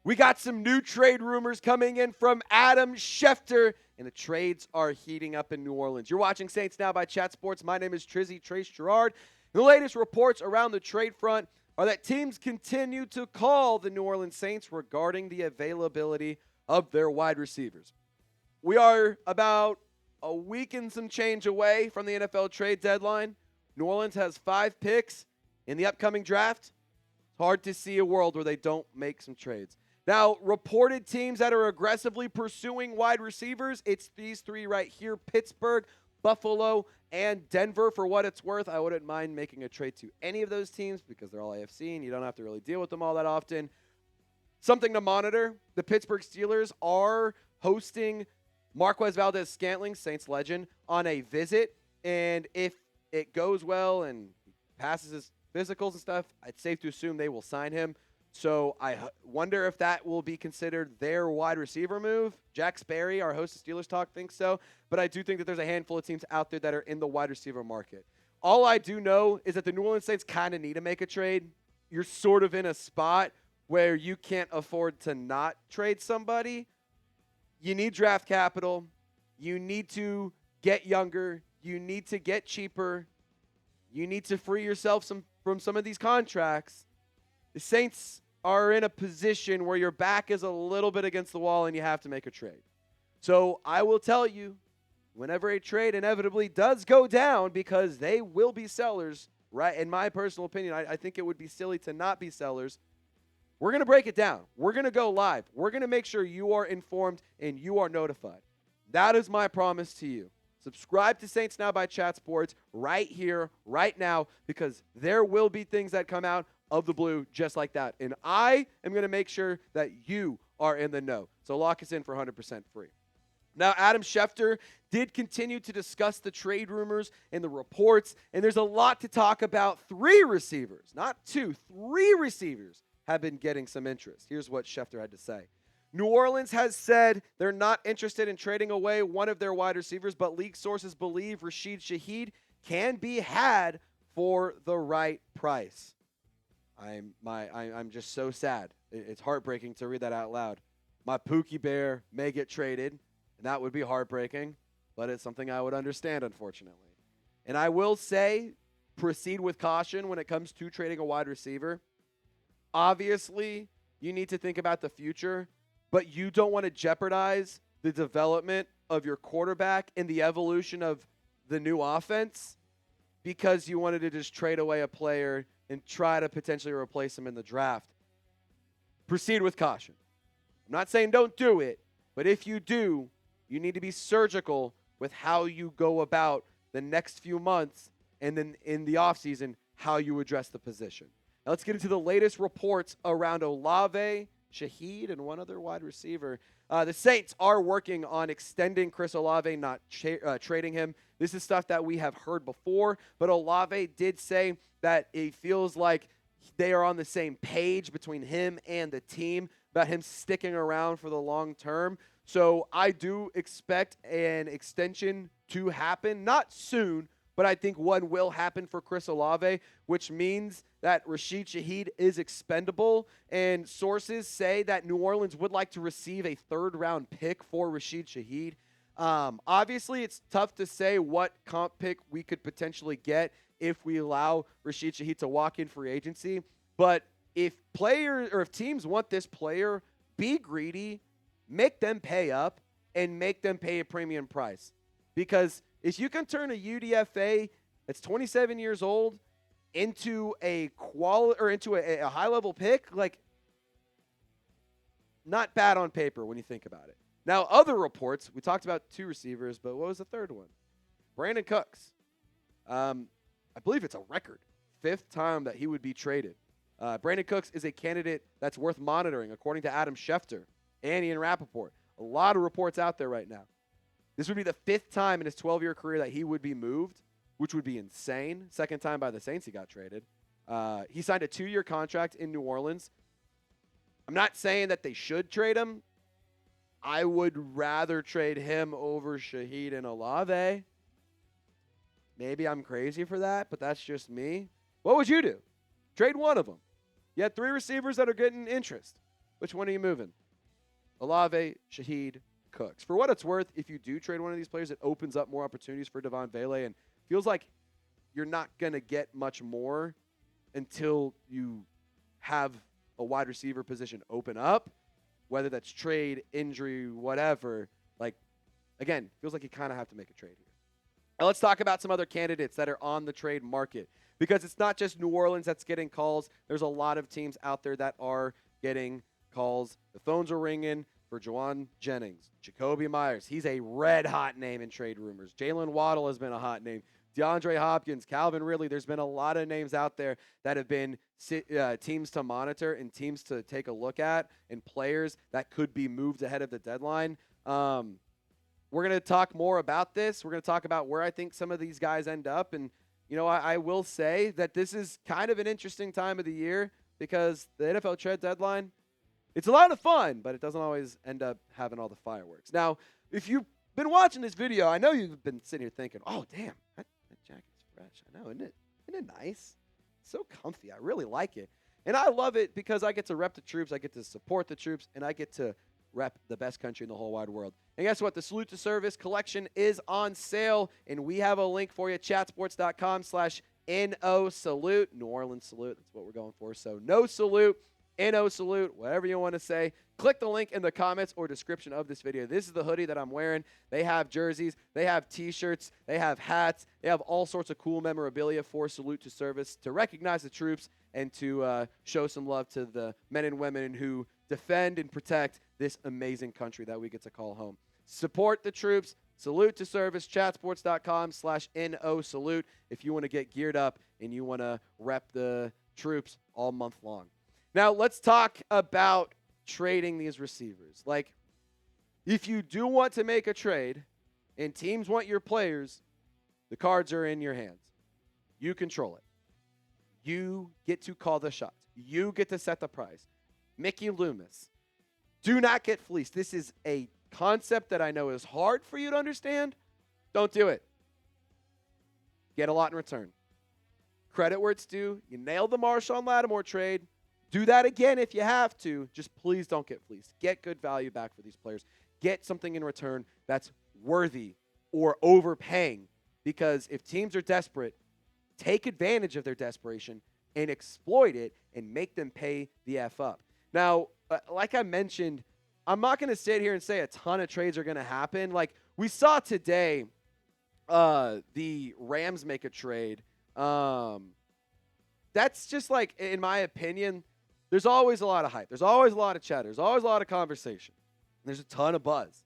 We got some new trade rumors coming in from Adam Schefter, and the trades are heating up in New Orleans. You're watching Saints Now by Chat Sports. My name is Trizzy Trace Girouard. The latest reports around the trade front are that teams continue to call the New Orleans Saints regarding the availability of their wide receivers. We are about a week and some change away from the NFL trade deadline. New Orleans has 5 picks in the upcoming draft. It's hard to see a world where they don't make some trades. Now, reported teams that are aggressively pursuing wide receivers, it's these 3 right here: Pittsburgh, Buffalo, and Denver. For what it's worth, I wouldn't mind making a trade to any of those teams because they're all AFC and you don't have to really deal with them all that often. Something to monitor: the Pittsburgh Steelers are hosting Marquez Valdes-Scantling, Saints legend, on a visit. And if it goes well and passes his physicals and stuff, it's safe to assume they will sign him. So I wonder if that will be considered their wide receiver move. Jack Sperry, our host of Steelers Talk, thinks so. But I do think that there's a handful of teams out there that are in the wide receiver market. All I do know is that the New Orleans Saints kind of need to make a trade. You're sort of in a spot where you can't afford to not trade somebody. You need draft capital. You need to get younger. You need to get cheaper. You need to free yourself from some of these contracts. The Saints are in a position where your back is a little bit against the wall and you have to make a trade. So I will tell you, whenever a trade inevitably does go down, because they will be sellers, right? In my personal opinion, I think it would be silly to not be sellers. We're going to break it down. We're going to go live. We're going to make sure you are informed and you are notified. That is my promise to you. Subscribe to Saints Now by Chat Sports right here, right now, because there will be things that come out of the blue just like that. And I am going to make sure that you are in the know. So lock us in for 100% free. Now, Adam Schefter did continue to discuss the trade rumors and the reports, and there's a lot to talk about. 3 receivers, not 2, 3 receivers have been getting some interest. Here's what Schefter had to say. New Orleans has said they're not interested in trading away one of their wide receivers, but league sources believe Rashid Shaheed can be had for the right price. I'm just so sad. It's heartbreaking to read that out loud. My Pookie Bear may get traded, and that would be heartbreaking, but it's something I would understand, unfortunately. And I will say, proceed with caution when it comes to trading a wide receiver. Obviously, you need to think about the future, but you don't want to jeopardize the development of your quarterback and the evolution of the new offense because you wanted to just trade away a player and try to potentially replace him in the draft. Proceed with caution. I'm not saying don't do it, but if you do, you need to be surgical with how you go about the next few months and then in the offseason, how you address the position. Now let's get into the latest reports around Olave, Shaheed, and one other wide receiver. The Saints are working on extending Chris Olave, not trading him. This is stuff that we have heard before, but Olave did say that it feels like they are on the same page between him and the team about him sticking around for the long term. So I do expect an extension to happen, not soon, but I think one will happen for Chris Olave, which means that Rashid Shaheed is expendable. And sources say that New Orleans would like to receive a 3rd-round pick for Rashid Shaheed. Obviously, it's tough to say what comp pick we could potentially get if we allow Rashid Shaheed to walk in free agency. But if players or if teams want this player, be greedy, make them pay up, and make them pay a premium price. Because if you can turn a UDFA that's 27 years old into a a high-level pick, like, not bad on paper when you think about it. Now, other reports, we talked about 2 receivers, but what was the 3rd one? Brandin Cooks. I believe it's a record 5th time that he would be traded. Brandin Cooks is a candidate that's worth monitoring, according to Adam Schefter and Ian Rappaport. A lot of reports out there right now. This would be the 5th time in his 12-year career that he would be moved, which would be insane. 2nd time by the Saints he got traded. He signed a 2-year contract in New Orleans. I'm not saying that they should trade him. I would rather trade him over Shaheed and Olave. Maybe I'm crazy for that, but that's just me. What would you do? Trade one of them. You had 3 receivers that are getting interest. Which one are you moving? Olave, Shaheed, Cooks. For what it's worth, if you do trade one of these players, it opens up more opportunities for Devon Vele, and feels like you're not going to get much more until you have a wide receiver position open up, whether that's trade, injury, whatever. Like, again, feels like you kind of have to make a trade here. Now let's talk about some other candidates that are on the trade market, because it's not just New Orleans that's getting calls. There's a lot of teams out there that are getting calls. The phones are ringing for Juwan Jennings, Jacoby Myers. He's a red-hot name in trade rumors. Jalen Waddle has been a hot name. DeAndre Hopkins, Calvin Ridley. There's been a lot of names out there that have been teams to monitor and teams to take a look at, and players that could be moved ahead of the deadline. We're going to talk more about this. We're going to talk about where I think some of these guys end up. And, I will say that this is kind of an interesting time of the year, because the NFL trade deadline, it's a lot of fun, but it doesn't always end up having all the fireworks. Now, if you've been watching this video, I know you've been sitting here thinking, oh, damn, that jacket's fresh. I know, isn't it nice? It's so comfy. I really like it. And I love it because I get to rep the troops, I get to support the troops, and I get to rep the best country in the whole wide world. And guess what? The Salute to Service collection is on sale, and we have a link for you, chatsports.com/NO Salute. New Orleans Salute, that's what we're going for. So no salute, NO Salute, whatever you want to say. Click the link in the comments or description of this video. This is the hoodie that I'm wearing. They have jerseys. They have T-shirts. They have hats. They have all sorts of cool memorabilia for Salute to Service to recognize the troops and to show some love to the men and women who defend and protect this amazing country that we get to call home. Support the troops. Salute to Service, chatsports.com/NO Salute if you want to get geared up and you want to rep the troops all month long. Now, let's talk about trading these receivers. Like, if you do want to make a trade and teams want your players, the cards are in your hands. You control it. You get to call the shots. You get to set the price. Mickey Loomis, do not get fleeced. This is a concept that I know is hard for you to understand. Don't do it. Get a lot in return. Credit where it's due. You nailed the Marshawn Lattimore trade. Do that again if you have to. Just please don't get fleeced. Get good value back for these players. Get something in return that's worthy or overpaying, because if teams are desperate, take advantage of their desperation and exploit it and make them pay the F up. Now, like I mentioned, I'm not going to sit here and say a ton of trades are going to happen. Like we saw today, the Rams make a trade. That's just like, in my opinion, there's always a lot of hype. There's always a lot of chatter. There's always a lot of conversation. And there's a ton of buzz.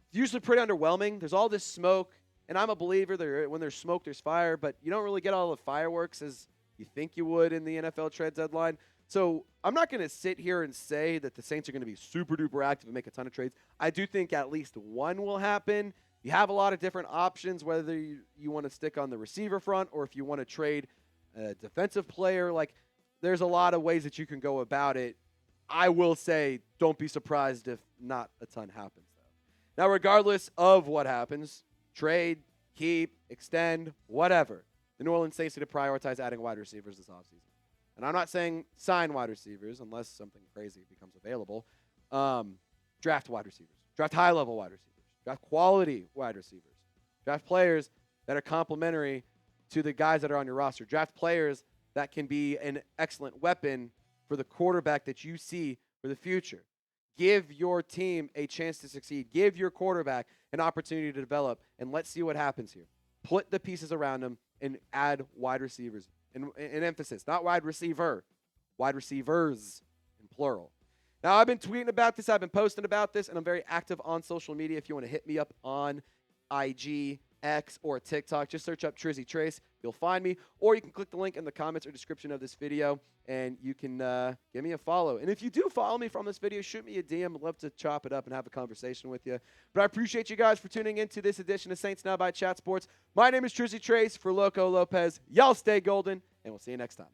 It's usually pretty underwhelming. There's all this smoke. And I'm a believer when there's smoke, there's fire. But you don't really get all the fireworks as you think you would in the NFL trade deadline. So I'm not going to sit here and say that the Saints are going to be super duper active and make a ton of trades. I do think at least one will happen. You have a lot of different options, whether you want to stick on the receiver front or if you want to trade a defensive player. Like, there's a lot of ways that you can go about it. I will say, don't be surprised if not a ton happens, though. Now, regardless of what happens, trade, keep, extend, whatever, the New Orleans Saints need to prioritize adding wide receivers this offseason. And I'm not saying sign wide receivers unless something crazy becomes available. Draft wide receivers. Draft high-level wide receivers. Draft quality wide receivers. Draft players that are complementary to the guys that are on your roster. Draft players that can be an excellent weapon for the quarterback that you see for the future. Give your team a chance to succeed. Give your quarterback an opportunity to develop, and let's see what happens here. Put the pieces around him and add wide receivers. An emphasis, not wide receiver, wide receivers in plural. Now, I've been tweeting about this. I've been posting about this, and I'm very active on social media. If you want to hit me up on IG, X, or TikTok, just search up Trizzy Trace. You'll find me, or you can click the link in the comments or description of this video, and you can give me a follow. And if you do follow me from this video, shoot me a DM. I'd love to chop it up and have a conversation with you. But I appreciate you guys for tuning into this edition of Saints Now by Chat Sports. My name is Trizzy Trace for Loco Lopez. Y'all stay golden, and we'll see you next time.